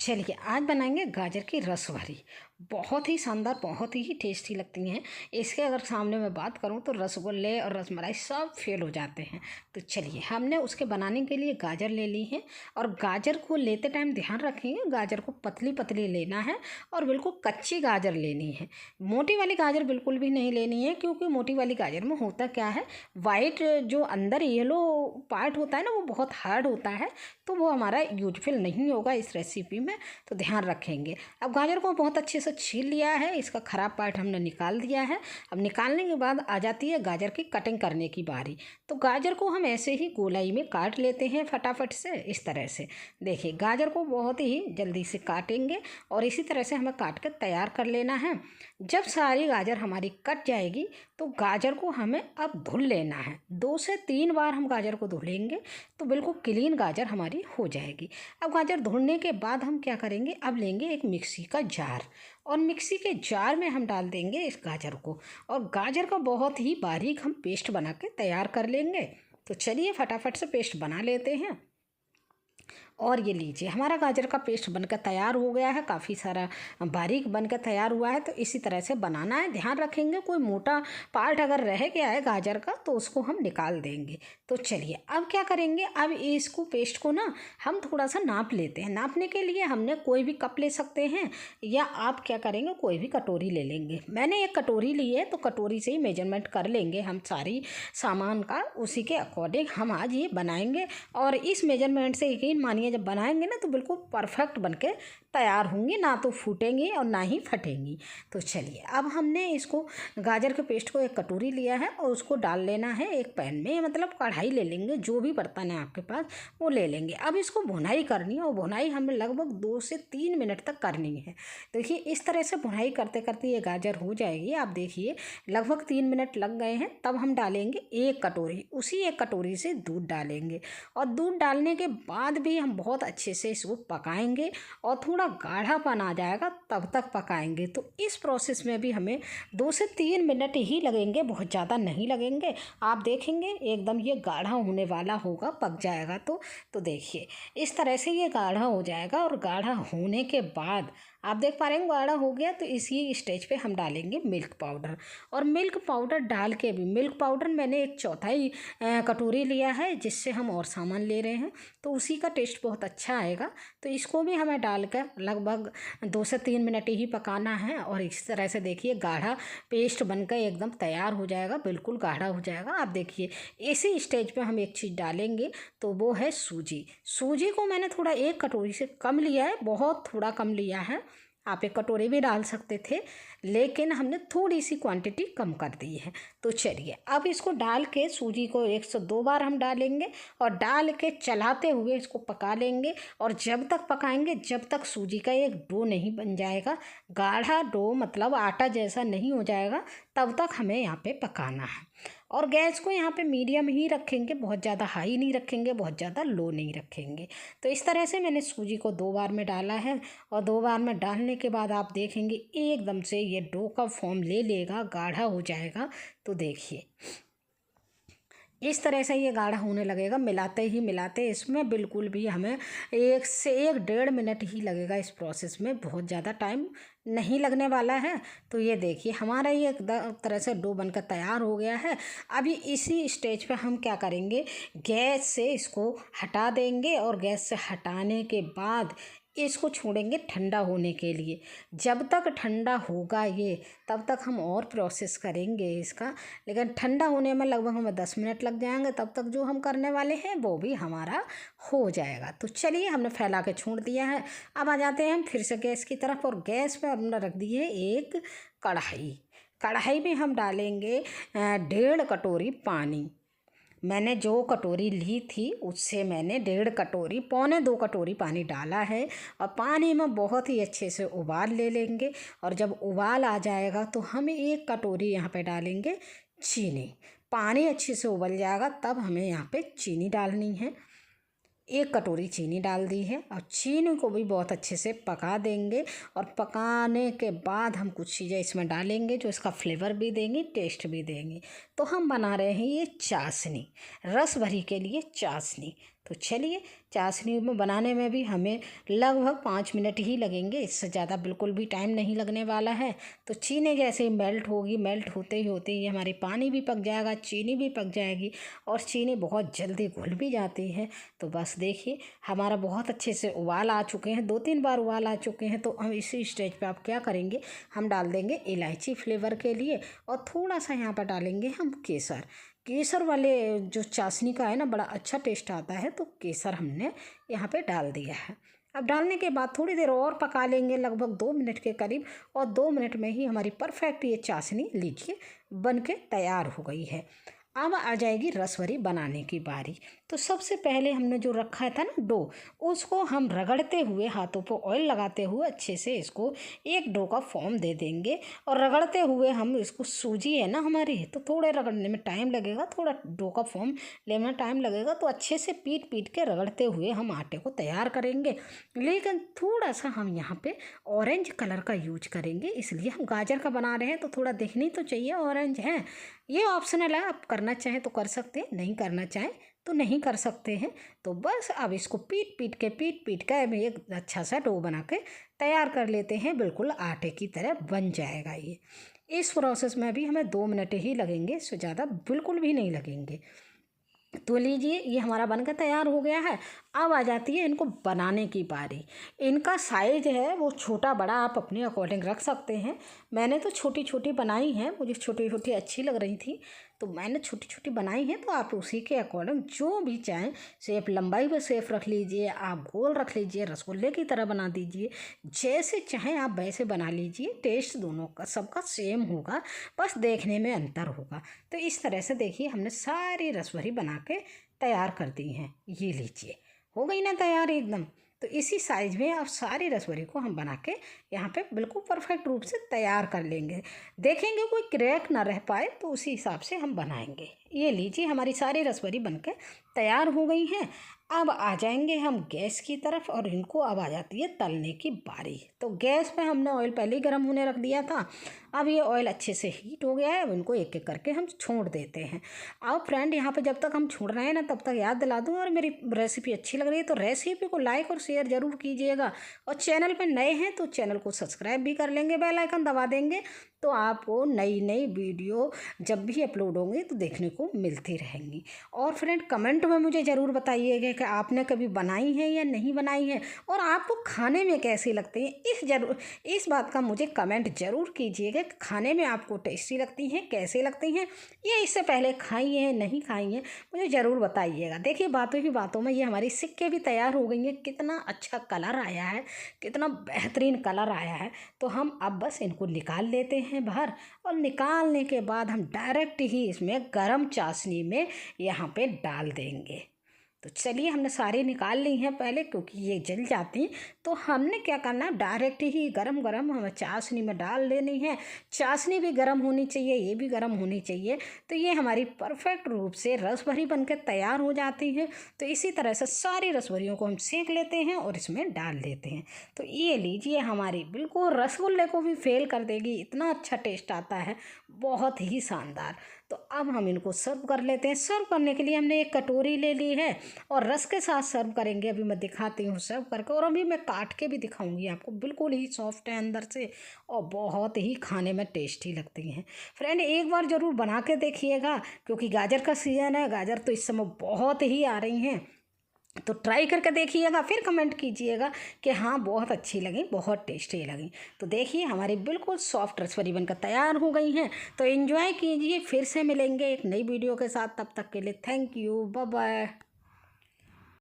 चलिए आज बनाएंगे गाजर की रस भरी। बहुत ही शानदार, बहुत ही टेस्टी लगती हैं। इसके अगर सामने मैं बात करूं तो रसगुल्ले और रसमलाई सब फेल हो जाते हैं। तो चलिए हमने उसके बनाने के लिए गाजर ले ली है। और गाजर को लेते टाइम ध्यान रखेंगे, गाजर को पतली पतली लेना है और बिल्कुल कच्ची गाजर लेनी है। मोटी वाली गाजर बिल्कुल भी नहीं लेनी है, क्योंकि मोटी वाली गाजर में होता क्या है, वाइट जो अंदर येलो पार्ट होता है ना, वो बहुत हार्ड होता है, तो वो हमारा यूजफुल नहीं होगा इस रेसिपी में। तो ध्यान रखेंगे। अब गाजर को बहुत अच्छे से छील लिया है, इसका ख़राब पार्ट हमने निकाल दिया है। अब निकालने के बाद आ जाती है गाजर की कटिंग करने की बारी। तो गाजर को हम ऐसे ही गोलाई में काट लेते हैं फटाफट से, इस तरह से। देखिए गाजर को बहुत ही जल्दी से काटेंगे और इसी तरह से हमें काट कर तैयार कर लेना है। जब सारी गाजर हमारी कट जाएगी तो गाजर को हमें अब धुल लेना है। 2 से 3 बार हम गाजर को धुलेंगे तो बिल्कुल क्लीन गाजर हमारी हो जाएगी। अब गाजर धुलने के बाद हम क्या करेंगे, अब लेंगे एक मिक्सी का जार और मिक्सी के जार में हम डाल देंगे इस गाजर को, और गाजर का बहुत ही बारीक हम पेस्ट बना के तैयार कर लेंगे। तो चलिए फटाफट से पेस्ट बना लेते हैं। और ये लीजिए हमारा गाजर का पेस्ट बनकर तैयार हो गया है, काफ़ी सारा बारीक बनकर तैयार हुआ है। तो इसी तरह से बनाना है, ध्यान रखेंगे कोई मोटा पार्ट अगर रह गया है गाजर का तो उसको हम निकाल देंगे। तो चलिए अब क्या करेंगे, अब इसको पेस्ट को ना हम थोड़ा सा नाप लेते हैं। नापने के लिए हमने कोई भी कप ले सकते हैं, या आप क्या करेंगे कोई भी कटोरी ले लेंगे। मैंने एक कटोरी ली है, तो कटोरी से ही मेजरमेंट कर लेंगे हम सारी सामान का, उसी के अकॉर्डिंग हम आज ये बनाएंगे। और इस मेजरमेंट से यकीन मानिए जब बनाएंगे ना तो बिल्कुल परफेक्ट बनके तैयार होंगी, ना तो फूटेंगी और ना ही फटेंगी। तो चलिए अब हमने इसको गाजर के पेस्ट को एक कटोरी लिया है और उसको डाल लेना है एक पैन में, मतलब कढ़ाई ले लेंगे, जो भी बर्तन है आपके पास वो ले लेंगे। अब इसको भुनाई करनी है और भुनाई हमें लगभग 2 से 3 मिनट तक करनी है। देखिए इस तरह से भुनाई करते करते ये गाजर हो जाएगी। आप देखिए लगभग 3 मिनट लग गए हैं। तब हम डालेंगे एक कटोरी, उसी एक कटोरी से दूध डालेंगे। और दूध डालने के बाद भी हम बहुत अच्छे से इसको पकाएंगे और थोड़ा गाढ़ापन आ जाएगा तब तक पकाएंगे। तो इस प्रोसेस में भी हमें 2 से 3 मिनट ही लगेंगे, बहुत ज़्यादा नहीं लगेंगे। आप देखेंगे एकदम ये गाढ़ा होने वाला होगा, पक जाएगा। तो देखिए इस तरह से ये गाढ़ा हो जाएगा। और गाढ़ा होने के बाद आप देख पा रहे हैं गाढ़ा हो गया, तो इसी स्टेज पे हम डालेंगे मिल्क पाउडर। और मिल्क पाउडर डाल के भी, मिल्क पाउडर मैंने 1/4 कटोरी लिया है, जिससे हम और सामान ले रहे हैं, तो उसी का टेस्ट बहुत अच्छा आएगा। तो इसको भी हमें डालकर लगभग 2 से 3 मिनट ही पकाना है। और इस तरह से देखिए गाढ़ा पेस्ट बनकर एकदम तैयार हो जाएगा, बिल्कुल गाढ़ा हो जाएगा। आप देखिए इसी स्टेज पे हम एक चीज़ डालेंगे, तो वो है सूजी। सूजी को मैंने थोड़ा 1 कटोरी से कम लिया है, बहुत थोड़ा कम लिया है। आप 1 कटोरी भी डाल सकते थे, लेकिन हमने थोड़ी सी क्वांटिटी कम कर दी है। तो चलिए अब इसको डाल के सूजी को 1 से 2 बार हम डालेंगे और डाल के चलाते हुए इसको पका लेंगे। और जब तक पकाएंगे जब तक सूजी का एक डो नहीं बन जाएगा, गाढ़ा डो मतलब आटा जैसा नहीं हो जाएगा, तब तक हमें यहाँ पे पकाना है। और गैस को यहाँ पे मीडियम ही रखेंगे, बहुत ज़्यादा हाई नहीं रखेंगे, बहुत ज़्यादा लो नहीं रखेंगे। तो इस तरह से मैंने सूजी को 2 बार में डाला है। और 2 बार में डालने के बाद आप देखेंगे एकदम से ये डो का फॉर्म ले लेगा, गाढ़ा हो जाएगा। तो देखिए इस तरह से ये गाढ़ा होने लगेगा। मिलाते इसमें बिल्कुल भी हमें 1 से 1.5 मिनट ही लगेगा इस प्रोसेस में, बहुत ज़्यादा टाइम नहीं लगने वाला है। तो ये देखिए हमारा ये एक तरह से डो बनकर तैयार हो गया है। अभी इसी स्टेज पे हम क्या करेंगे, गैस से इसको हटा देंगे। और गैस से हटाने के बाद इसको छोड़ेंगे ठंडा होने के लिए। जब तक ठंडा होगा ये, तब तक हम और प्रोसेस करेंगे इसका, लेकिन ठंडा होने में लगभग हमें 10 मिनट लग जाएंगे। तब तक जो हम करने वाले हैं वो भी हमारा हो जाएगा। तो चलिए हमने फैला के छोड़ दिया है। अब आ जाते हैं हम फिर से गैस की तरफ। और गैस पे हमने रख दी है एक कढ़ाई। कढ़ाई में हम डालेंगे 1.5 कटोरी पानी। मैंने जो कटोरी ली थी उससे मैंने 1.5 कटोरी, 1.25 कटोरी पानी डाला है। और पानी में बहुत ही अच्छे से उबाल ले लेंगे। और जब उबाल आ जाएगा तो हम 1 कटोरी यहाँ पे डालेंगे चीनी। पानी अच्छे से उबल जाएगा तब हमें यहाँ पे चीनी डालनी है। 1 कटोरी चीनी डाल दी है और चीनी को भी बहुत अच्छे से पका देंगे। और पकाने के बाद हम कुछ चीज़ें इसमें डालेंगे जो इसका फ्लेवर भी देंगी, टेस्ट भी देंगी। तो हम बना रहे हैं ये चाशनी, रस भरी के लिए चाशनी। तो चलिए, चाशनी में बनाने में भी हमें लगभग 5 मिनट ही लगेंगे, इससे ज़्यादा बिल्कुल भी टाइम नहीं लगने वाला है। तो चीनी जैसे ही मेल्ट होगी, मेल्ट होते ही हमारी पानी भी पक जाएगा, चीनी भी पक जाएगी और चीनी बहुत जल्दी घुल भी जाती है। तो बस देखिए, हमारा बहुत अच्छे से उबाल आ चुके हैं, 2-3 बार उबाल आ चुके हैं। तो हम इसी स्टेज पे आप क्या करेंगे, हम डाल देंगे इलायची फ्लेवर के लिए और थोड़ा सा यहाँ पर डालेंगे हम केसर। केसर वाले जो चाशनी का है ना, बड़ा अच्छा टेस्ट आता है, तो केसर हमने यहाँ पे डाल दिया है। अब डालने के बाद थोड़ी देर और पका लेंगे, लगभग 2 मिनट के करीब, और 2 मिनट में ही हमारी परफेक्ट ये चाशनी लीजिए बन के तैयार हो गई है। अब आ जाएगी रसभरी बनाने की बारी। तो सबसे पहले हमने जो रखा था ना डो, उसको हम रगड़ते हुए, हाथों पर ऑयल लगाते हुए अच्छे से इसको एक डो का फॉर्म दे देंगे और रगड़ते हुए हम इसको, सूजी है ना हमारी, तो थोड़े रगड़ने में टाइम लगेगा, थोड़ा डो का फॉर्म लेने में टाइम लगेगा। तो अच्छे से पीट पीट के रगड़ते हुए हम आटे को तैयार करेंगे। लेकिन थोड़ा सा हम यहाँ पे ऑरेंज कलर का यूज करेंगे, इसलिए हम गाजर का बना रहे हैं तो थोड़ा दिखनी तो चाहिए ऑरेंज है। ये ऑप्शनल है, आप करना चाहें तो कर सकते हैं, नहीं करना चाहें तो नहीं कर सकते हैं। तो बस अब इसको पीट पीट के हम एक अच्छा सा डो बना के तैयार कर लेते हैं, बिल्कुल आटे की तरह बन जाएगा ये। इस प्रोसेस में भी हमें 2 मिनट ही लगेंगे, इससे ज़्यादा बिल्कुल भी नहीं लगेंगे। तो लीजिए, ये हमारा बनकर तैयार हो गया है। अब आ जाती है इनको बनाने की बारी। इनका साइज़ है वो छोटा बड़ा आप अपने अकॉर्डिंग रख सकते हैं। मैंने तो छोटी छोटी बनाई हैं, मुझे छोटी छोटी अच्छी लग रही थी तो मैंने छोटी छोटी बनाई हैं। तो आप उसी के अकॉर्डिंग जो भी चाहें शेप, लंबाई में शेप रख लीजिए, आप गोल रख लीजिए, रसगुल्ले की तरह बना दीजिए, जैसे चाहें आप वैसे बना लीजिए। टेस्ट दोनों का सबका सेम होगा, बस देखने में अंतर होगा। तो इस तरह से देखिए, हमने सारी रसभरी बना के तैयार कर दी हैं। ये लीजिए, हो गई ना तैयार एकदम। तो इसी साइज में आप सारी रसभरी को हम बना के यहाँ पे बिल्कुल परफेक्ट रूप से तैयार कर लेंगे। देखेंगे कोई क्रैक ना रह पाए, तो उसी हिसाब से हम बनाएंगे। ये लीजिए, हमारी सारी रसभरी बन के तैयार हो गई हैं। अब आ जाएंगे हम गैस की तरफ और इनको अब आ जाती है तलने की बारी। तो गैस पे हमने ऑयल पहले ही गर्म होने रख दिया था। अब ये ऑयल अच्छे से हीट हो गया है। अब इनको एक एक करके हम छोड़ देते हैं। अब फ्रेंड, यहाँ पे जब तक हम छोड़ रहे हैं ना, तब तक याद दिला दूँ, और मेरी रेसिपी अच्छी लग रही है तो रेसिपी को लाइक और शेयर ज़रूर कीजिएगा। और चैनल पर नए हैं तो चैनल को सब्सक्राइब भी कर लेंगे, बेल आइकन दबा देंगे, तो आपको नई नई वीडियो जब भी अपलोड होंगी तो देखने को मिलती रहेंगी। और फ्रेंड, कमेंट में मुझे ज़रूर बताइएगा कि आपने कभी बनाई है या नहीं बनाई है, और आपको खाने में कैसी लगती है। इस बात का मुझे कमेंट ज़रूर कीजिएगा कि खाने में आपको टेस्टी लगती हैं, कैसे लगती हैं, या इससे पहले खाई हैं नहीं खाई हैं, मुझे ज़रूर बताइएगा। देखिए, बातों ही बातों में ये हमारी सिक्के भी तैयार हो गई हैं। कितना अच्छा कलर आया है, कितना बेहतरीन कलर आया है। तो हम अब बस इनको निकाल लेते हैं बाहर, और निकालने के बाद हम डायरेक्ट ही इसमें गरम चाशनी में यहाँ पे डाल देंगे। तो चलिए, हमने सारी निकाल ली हैं पहले, क्योंकि ये जल जाती। तो हमने क्या करना है, डायरेक्ट ही गरम गरम हमें चाशनी में डाल देनी है। चाशनी भी गरम होनी चाहिए, ये भी गरम होनी चाहिए। तो ये हमारी परफेक्ट रूप से रसभरी बनकर तैयार हो जाती है। तो इसी तरह से सारी रसभरियों को हम सेंक लेते हैं और इसमें डाल देते हैं। तो ये लीजिए, हमारी बिल्कुल रसगुल्ले को भी फेल कर देगी, इतना अच्छा टेस्ट आता है, बहुत ही शानदार। तो अब हम इनको सर्व कर लेते हैं। सर्व करने के लिए हमने एक कटोरी ले ली है और रस के साथ सर्व करेंगे। अभी मैं दिखाती हूँ सर्व करके, और अभी मैं काट के भी दिखाऊंगी आपको। बिल्कुल ही सॉफ्ट है अंदर से और बहुत ही खाने में टेस्टी लगती हैं। फ्रेंड, एक बार ज़रूर बना के देखिएगा, क्योंकि गाजर का सीज़न है, गाजर तो इस समय बहुत ही आ रही हैं। तो ट्राई करके देखिएगा, फिर कमेंट कीजिएगा कि हाँ बहुत अच्छी लगी, बहुत टेस्टी लगी। तो देखिए, हमारी बिल्कुल सॉफ्ट रसभरी बनकर तैयार हो गई हैं। तो एंजॉय कीजिए, फिर से मिलेंगे एक नई वीडियो के साथ। तब तक के लिए थैंक यू, बाय बाय।